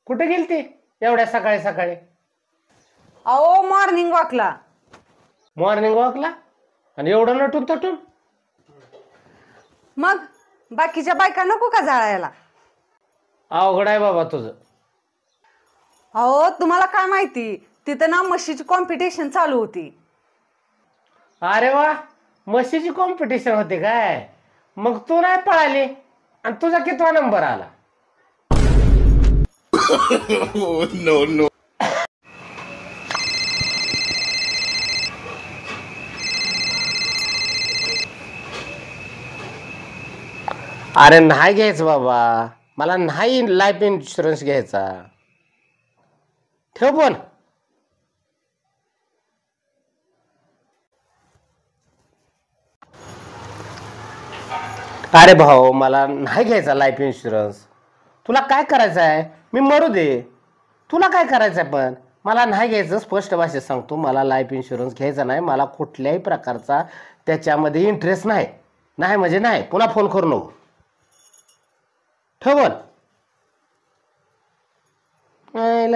कुठे गेलती एवढ्या सकाळी सकाळी? अहो मॉर्निंग वॉकला. मॉर्निंग वॉकला? आणि एवढं नटून तटून? मग बाकीच्या बायका नको का जाळायला? अवघड आहे बाबा तुझं. अहो तुम्हाला काय माहिती, तिथं ना म्हशीची कॉम्पिटिशन चालू होती. अरे वा, म्हशीची कॉम्पिटिशन होती काय? मग तू नाही पळाली आणि तुझा कितवा नंबर आला? No no. अरे नाही घ्यायचं बाबा, मला नाही लाईफ इन्शुरन्स घ्यायचा. ठेव पण. अरे भाऊ, मला नाही घ्यायचा लाईफ इन्शुरन्स. तुला काय करायचं आहे? मी मरू दे, तुला काय करायचं आहे? पण मला नाही घ्यायचं. स्पष्ट भाषेत सांगतो, मला लाईफ इन्शुरन्स घ्यायचा नाही. मला कुठल्याही प्रकारचा त्याच्यामध्ये इंटरेस्ट नाही. नाही म्हणजे नाही. पुन्हा फोन करू नको. ठेव पण.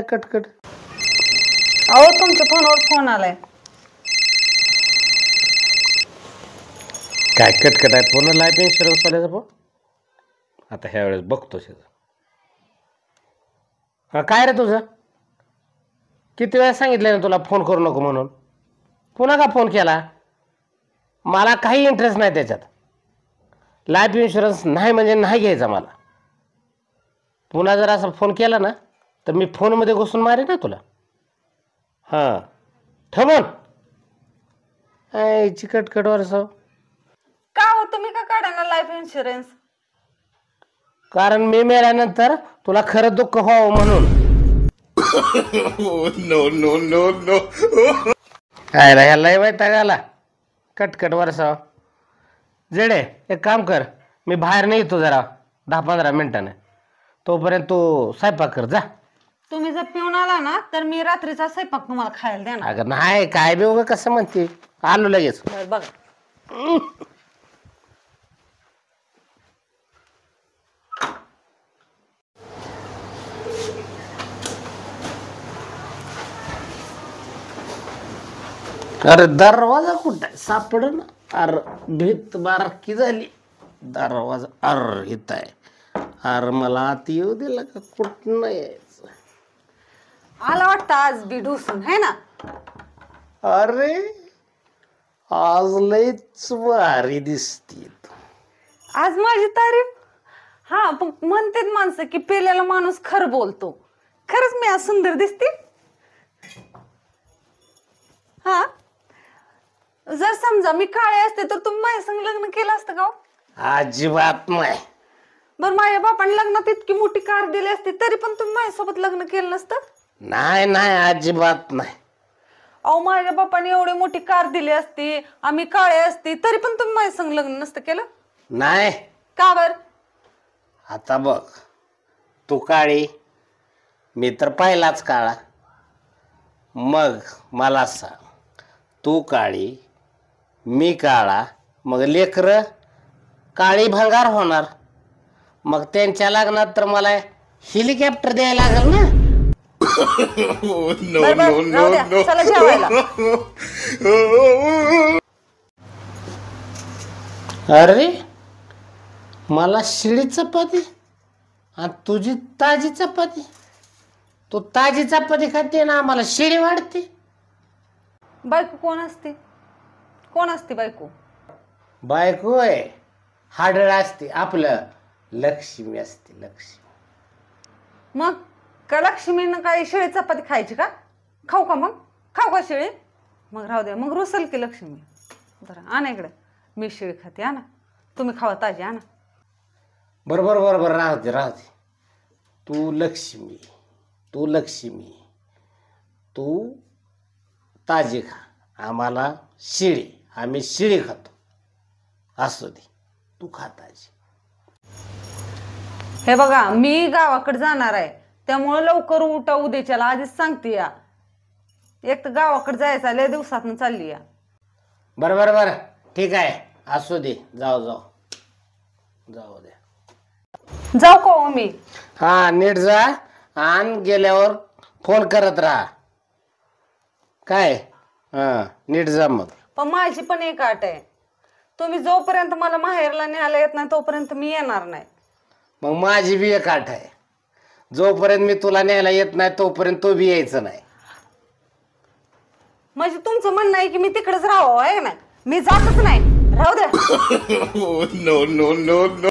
कटकट. अहो तुमच्या फोनवर फोन आलाय. काय कटकट आहे? पूर्ण लाईफ इन्शुरन्स वाल्याचा फोन. आता ह्या वेळेस बघतो. हा काय रे तुझं? किती वेळा सांगितलं ना तुला फोन करू नको म्हणून? पुन्हा का फोन केला? मला काही इंटरेस्ट नाही त्याच्यात. लाईफ इन्शुरन्स नाही म्हणजे नाही घ्यायचा मला. पुन्हा जर असा फोन केला ना तर मी फोनमध्ये घुसून मारेन ना तुला. हां ठेवून चिकटकटवर सो. का हो तुम्ही का काढा ना लाईफ इन्शुरन्स? कारण मी मेल्यानंतर तुला खरं दुःख व्हावं म्हणून. No no no no. काय ह्याला वैताग आला. कटकट वरसाव. जेडे एक काम कर, मी बाहेर नाही येतो जरा 10-15 मिनिटाने. तोपर्यंत तू स्वयंपाक कर जा. तुम्ही जर पिऊन आला ना तर मी रात्रीचा स्वयंपाक तुम्हाला खायला देणार. अगं नाही, काय बी उगं कसं म्हणते. आलो लगेच. बरं बघा. अरे दरवाजा कुठं सापड ना. अरे भीत बारकी झाली. दरवाजा अर इथं आहे. अरे मला आत येऊ दिला का? कुठं नाही यायचं. आला वाटतं आज बी ढुसून है ना. अरे आज लयच भारी दिसती. आज माझी तारीफ. हा पण म्हणतात माणसं की पेलेला माणूस खरं बोलतो. खरंच मी आज सुंदर दिसते. हा जर समजा मी काळे असते तर तुम्ही माझ्या संग लग्न केलं असतं का? अजिबात नाही. बरं माझ्या बापाने लग्नात इतकी मोठी कार दिली असती तरी पण तुम्ही माझ्यासोबत लग्न केलं नसतं? नाही नाही अजिबात नाही. अहो माझ्या बापाने एवढी मोठी कार दिली असती, आम्ही काळे असती तरी पण तुम्ही माझ्या संग लग्न नसतं केलं? नाही. का बर? आता बघ, तू काळी, मी तर पहिलाच काळा. मग मला सांग, तू काळी मी काळा, मग लेकरं काळी भंगार होणार. मग त्यांच्या लग्नात तर मला हेलिकॉप्टर द्यायला लागेल ना. नो बरं, नो बरं, नो राहू द्या. नो. चला जेवायला. अरे मला शिळी चपाती आणि तुझी ताजी चपाती. तू ताजी चपाती खाते ना, आम्हाला शिळी वाढते. बायको कोण असते? कोण असते बायको? बायको आहे हाडळ असते. आपलं लक्ष्मी असते. लक्ष्मी. मग का लक्ष्मीनं काय शिळी चपाती खायची का? खाऊ का मग? खाऊ का शिळी? मग राहू दे. मग रुसल की लक्ष्मी. जरा आणा इकडे. मी शिळी खाते. आणा तुम्ही खावा ताजी. आणा. बरोबर बरोबर. राहते राहते. तू लक्ष्मी, तू लक्ष्मी, तू ताजी खा, आम्हाला शिळी. आम्ही शिळी खातो. असू दे, तू खा ताजी. हे बघा मी गावाकडे जाणार आहे त्यामुळे लवकर उठा उद्याच्याला. आधीच सांगते या. एक तर गावाकडे जायचं लय दिवसातून चालली या. बरं बरं बरं ठीक आहे. असू दे. जाऊ जाऊ जाऊ द्या. जाऊ का हो मी? हा नीट जा आणि गेल्यावर फोन करत राहा. काय हां नीट जा मग. पण माझी पण एक अट आहे, तुम्ही जोपर्यंत मला माहेरला न्यायला येत नाही तोपर्यंत मी येणार नाही. मग माझी बी एक आठ आहे, जोपर्यंत मी तुला न्यायला येत नाही तोपर्यंत तो बी यायचं नाही. म्हणजे तुमचं म्हणणं आहे की मी तिकडेच राहावं आहे ना, मी जातच नाही, राहू द्या. no, no, no, no.